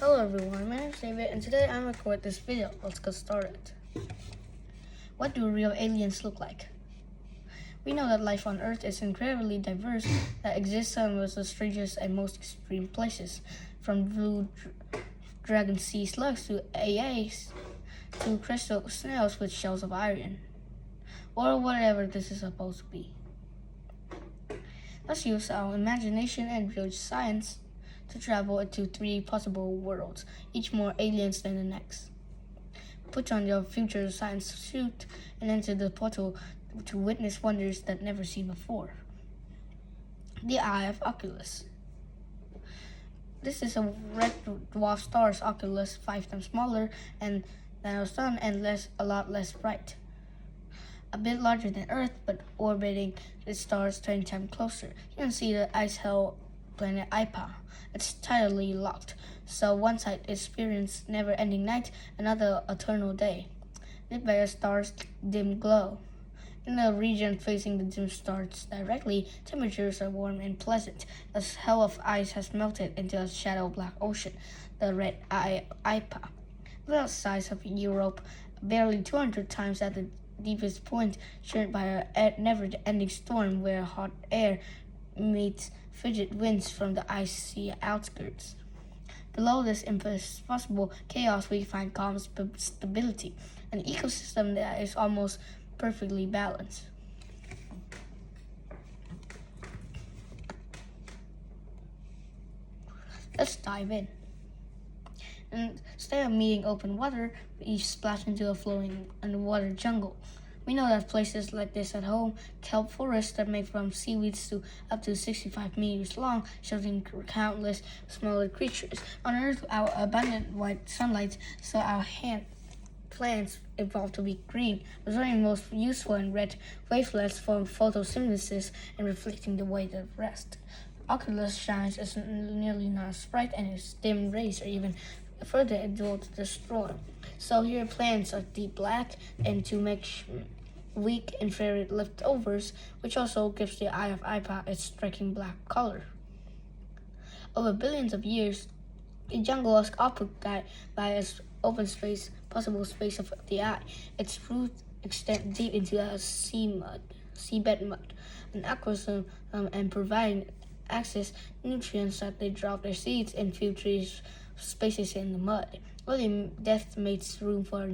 Hello everyone, my name is David and today I'm recording this video. Let's get started. What do real aliens look like? We know that life on Earth is incredibly diverse, that exists in the strangest and most extreme places, from blue dragon sea slugs to AAs to crystal snails with shells of iron, or whatever this is supposed to be. Let's use our imagination and real science to travel into 3 possible worlds, each more aliens than the next. Put on your future science suit and enter the portal to witness wonders that never seen before. The Eye of Oculus. This is a red dwarf star's oculus 5 times smaller than our sun and a lot less bright. A bit larger than Earth, but orbiting the stars 20 times closer. You can see the ice hell planet Ipa. It's tidally locked, so one side experiences never-ending night, another eternal day, lit by a star's dim glow. In the region facing the dim stars directly, temperatures are warm and pleasant. A hell of ice has melted into a shadow black ocean, the red Ipa. The size of Europe, barely 200 times at the deepest point, churned by a never-ending storm where hot air meets frigid winds from the icy outskirts. Below this impossible chaos, we find calm stability, an ecosystem that is almost perfectly balanced. Let's dive in. Instead of meeting open water, we splash into a flowing underwater jungle. We know that places like this at home, kelp forests that make from seaweeds to up to 65 meters long, sheltering countless smaller creatures. On Earth, our abundant white sunlight saw our plants evolve to be green, absorbing most useful and red wavelets for photosynthesis and reflecting the weight of rest. Oculus shines is nearly not as bright, and its dim rays are even further able to destroy. So here plants are deep black, and to make weak infrared leftovers, which also gives the Eye of Ipa its striking black color. Over billions of years, the jungle was occupied by its open space, possible space of the eye. Its roots extend deep into a seabed mud, an aquarium, and provide access nutrients that they drop their seeds in few trees spaces in the mud. Early death makes room for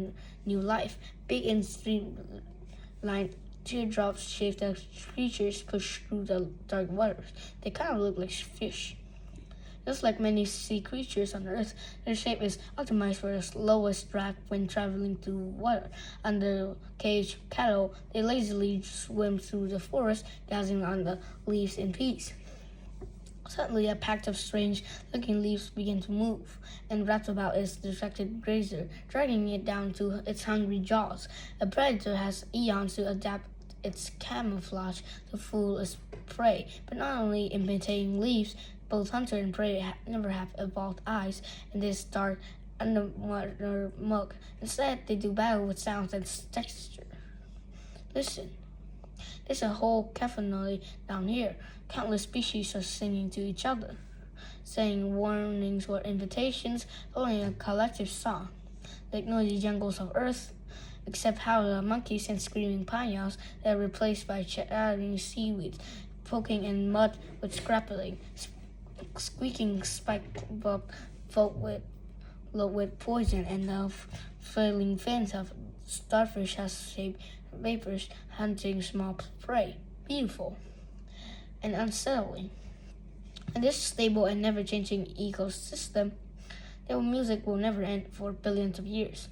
new life. Big and streamlined teardrops shape the creatures push through the dark waters. They kind of look like fish. Just like many sea creatures on Earth, their shape is optimized for the lowest drag when traveling through water. Under caged cattle, they lazily swim through the forest, gazing on the leaves in peace. Suddenly, a pack of strange-looking leaves begin to move, and wraps about its distracted grazer, dragging it down to its hungry jaws. A predator has eons to adapt its camouflage to fool its prey, but not only imitating leaves, both hunter and prey never have evolved eyes in this dark underwater muck. Instead, they do battle with sounds and texture. Listen. There's a whole cacophony down here. Countless species are singing to each other, saying warnings or invitations, holding a collective song. Like noisy jungles of Earth, except howler monkeys and screaming pineapples that are replaced by chattering seaweeds, poking in mud with scrapping, squeaking spiked folk with poison, and the flailing fins of starfish has shaped vapors hunting small prey. Beautiful and unsettling. In this stable and never-changing ecosystem, their music will never end for billions of years.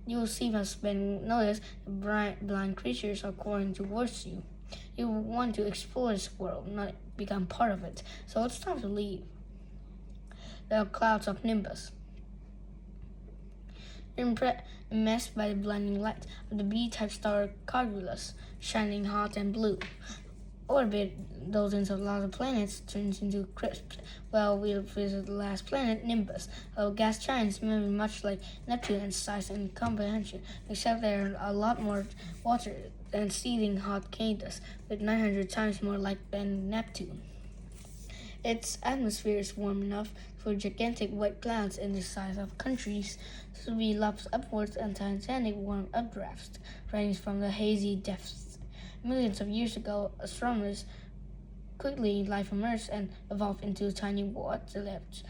You will see must been noticed the blind creatures are calling towards you. You will want to explore this world, not become part of it. So it's time to leave. There are clouds of nimbus. Immersed by the blinding light of the B-type star Carbulus, shining hot and blue. Orbit dozens of larger planets turns into crisps. Well, we'll visit the last planet, Nimbus, a gas giant very much like Neptune in size and comprehension, except there are a lot more water than seething hot Cadus, with 900 times more light than Neptune. Its atmosphere is warm enough for gigantic white clouds in the size of countries to be lopped upwards and titanic warm updrafts raining from the hazy depths. Millions of years ago, astronomers quickly life emerged and evolved into tiny waterlets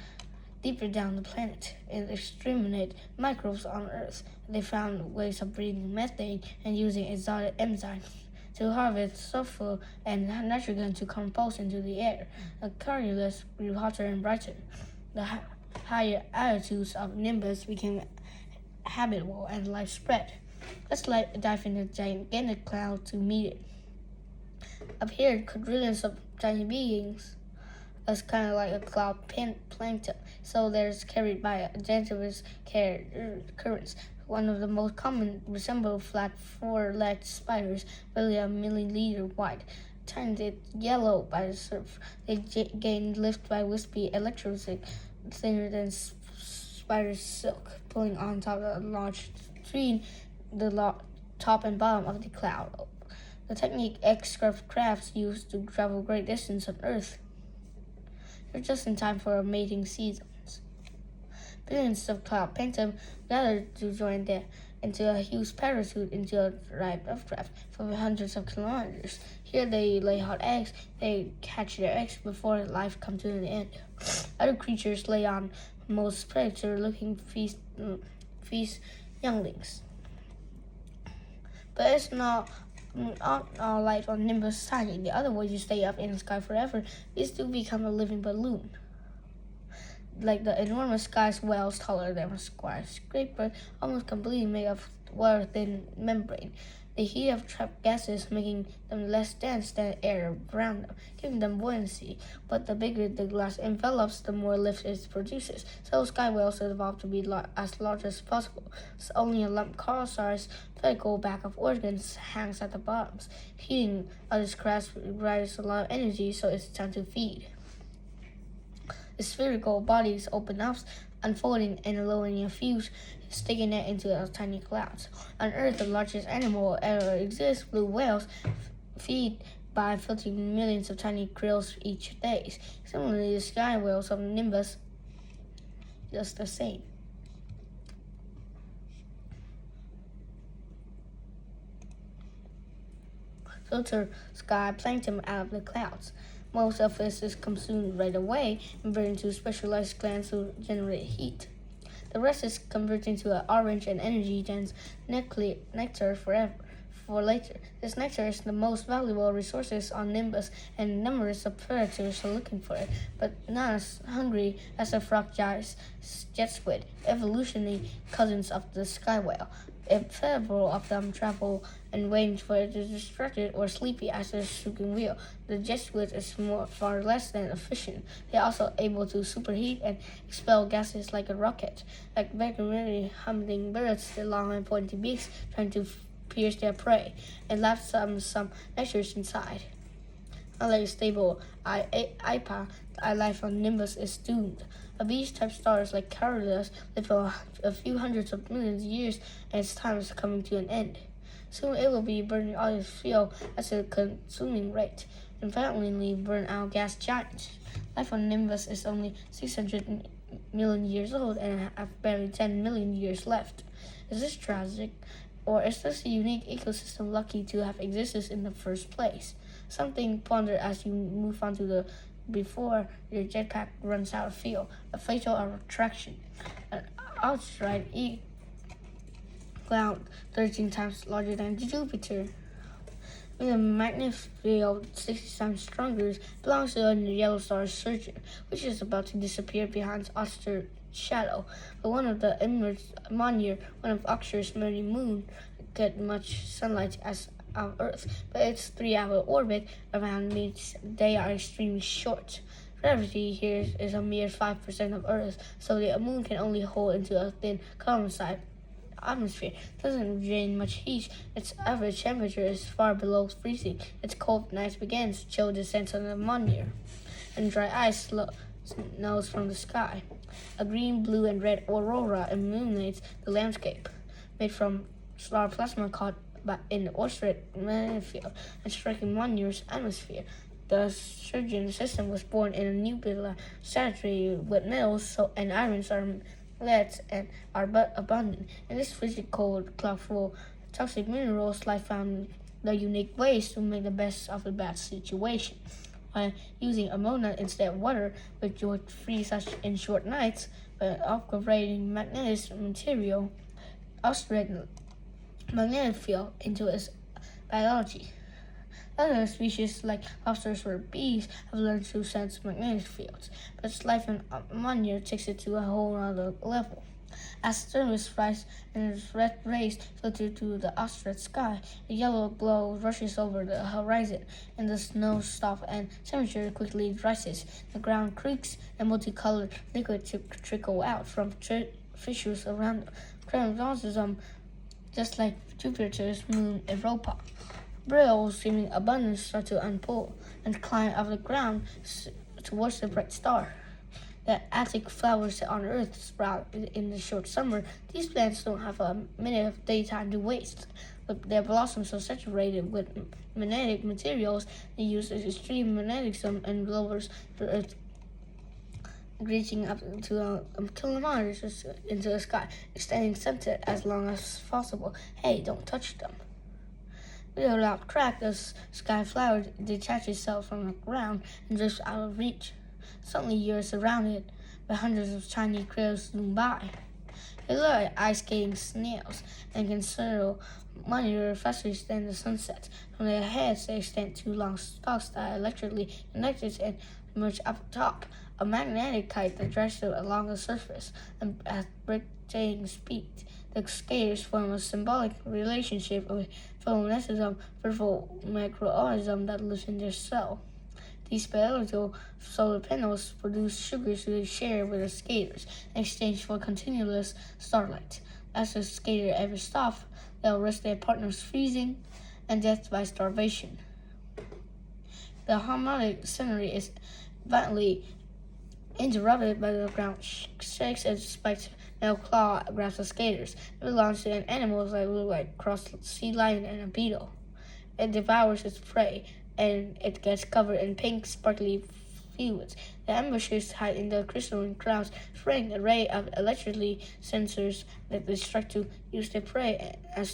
deeper down the planet. It exterminated microbes on Earth. They found ways of breathing methane and using exotic enzymes to harvest sulfur and nitrogen to compose into the air. The cumulus grew hotter and brighter. The higher altitudes of Nimbus became habitable and life spread. Let's dive into the gigantic cloud to meet it. Up here, quadrillions of tiny beings. It's kind of like a cloud plankton, so there's carried by dangerous currents. One of the most common resemble flat four-legged spiders, barely a milliliter wide. Tinted yellow by the surf, they gain lift by wispy electricity, thinner than spider silk, pulling on top of a large between the top and bottom of the cloud. The technique X-Craft crafts use to travel great distance on Earth. You're just in time for a mating seasons. Billions of cloud plankton gather to join into a huge parachute into a right updraft for hundreds of kilometers. Here they lay hot eggs. They hatch their eggs before life comes to an end. Other creatures lay on most predator-looking feast younglings. But it's not all life on Nimbus tiny. The other way to stay up in the sky forever is to become a living balloon. Like the enormous sky whales taller than a skyscraper, almost completely made of water-thin membrane. They heat up trapped gases, making them less dense than air around them, giving them buoyancy. But the bigger the glass envelops, the more lift it produces. So sky whales evolved to be as large as possible. So only a lump car-sized physical bag of organs hangs at the bottoms. Heating others crabs requires a lot of energy, so it's time to feed. The spherical bodies open up, unfolding and lowering a fuse, sticking it into a tiny clouds. On Earth, the largest animal ever exists, blue whales, feed by filtering millions of tiny krills each day. Similarly, the sky whales of Nimbus just the same. Filter sky plankton out of the clouds. Most of this is consumed right away and burned into specialized glands to generate heat. The rest is converted into an orange and energy-dense nectar for later. This nectar is the most valuable resources on Nimbus, and numerous of predators are looking for it, but not as hungry as the frog-giant jet squid, evolutionary cousins of the sky whale. If several of them travel and wait for it to distracted or sleepy as a squeaking wheel, the jet squid is far less than efficient. They are also able to superheat and expel gases like a rocket. Like very humming birds, their long and pointy beaks trying to pierce their prey and left some nectars inside. Unlike stable IPA, the life on Nimbus is doomed. Obese-type stars like Carolus live for a few hundreds of millions of years, and its time is coming to an end. Soon it will be burning all its fuel at a consuming rate, and violently burn out gas giants. Life on Nimbus is only 600 million years old and have barely 10 million years left. Is this tragic? Or is this a unique ecosystem lucky to have existed in the first place? Something ponder as you move on to the before your jetpack runs out of fuel, a fatal attraction. An outright cloud 13 times larger than Jupiter, with a magnetic field 60 times stronger, belongs to a yellow star Surgeon, which is about to disappear behind Oster's shadow. But one of the Monier, one of Oxford's many moons, get much sunlight as of Earth, but its 3-hour orbit around means they are extremely short. Gravity here is a mere 5% of Earth, so the moon can only hold into a thin column-side atmosphere. It doesn't drain much heat. Its average temperature is far below freezing. Its cold nights begins, chill descends on the Monier, and dry ice snows from the sky. A green, blue, and red aurora illuminates the landscape, made from star plasma caught in the Oertz magnetic field and striking Monier's atmosphere. the surgeon system was born in a nuclear saturated with metals and irons are leads and are but abundant. In this frigid cold cloud full toxic minerals, life found the unique ways to make the best of a bad situation. By using ammonia instead of water, which would freeze such in short nights, by upgrading magnetic material, alterate magnetic field into its biology. Other species like lobsters or bees have learned to sense magnetic fields, but life in ammonia takes it to a whole other level. As the thermos rise and its red rays filter to the outstretched sky, a yellow glow rushes over the horizon, and the snow stops and temperature quickly rises. The ground creaks, and multicolored liquid trickle out from fissures around the crown just like Jupiter's moon Europa. Brills seeming abundance start to unfold and climb out of the ground towards the bright star. The Attic flowers on Earth sprout in the short summer. These plants don't have a minute of daytime to waste, but their blossoms are saturated with magnetic materials. They use extreme magnetism and lowers the Earth, reaching up to kilometers into the sky, extending sunset as long as possible. Hey, don't touch them. With a loud crack, the sky flower detaches itself from the ground and drifts out of reach. Suddenly, you're surrounded by hundreds of tiny creatures zoom by. They look like ice-skating snails and can circle monitor faster than the sunset. From their heads, they extend two long stalks that are electrically connected and emerge up top. A magnetic kite that drives them along the surface, and at breathtaking speed, the skaters form a symbolic relationship with photosynthesis, virtual microorganism that lives in their cell. These biological solar panels produce sugars they share with the skaters in exchange for continuous starlight. As the skater ever stops, they'll risk their partner's freezing and death by starvation. The harmonic scenery is violently interrupted by the ground shakes and spikes metal claw grabs the skaters. It belongs to an animal that looks like a cross sea lion and a beetle. It devours its prey, and it gets covered in pink, sparkly fluids. The ambushers hide in the crystalline clouds, spraying an array of electrically sensors that destruct to use their prey as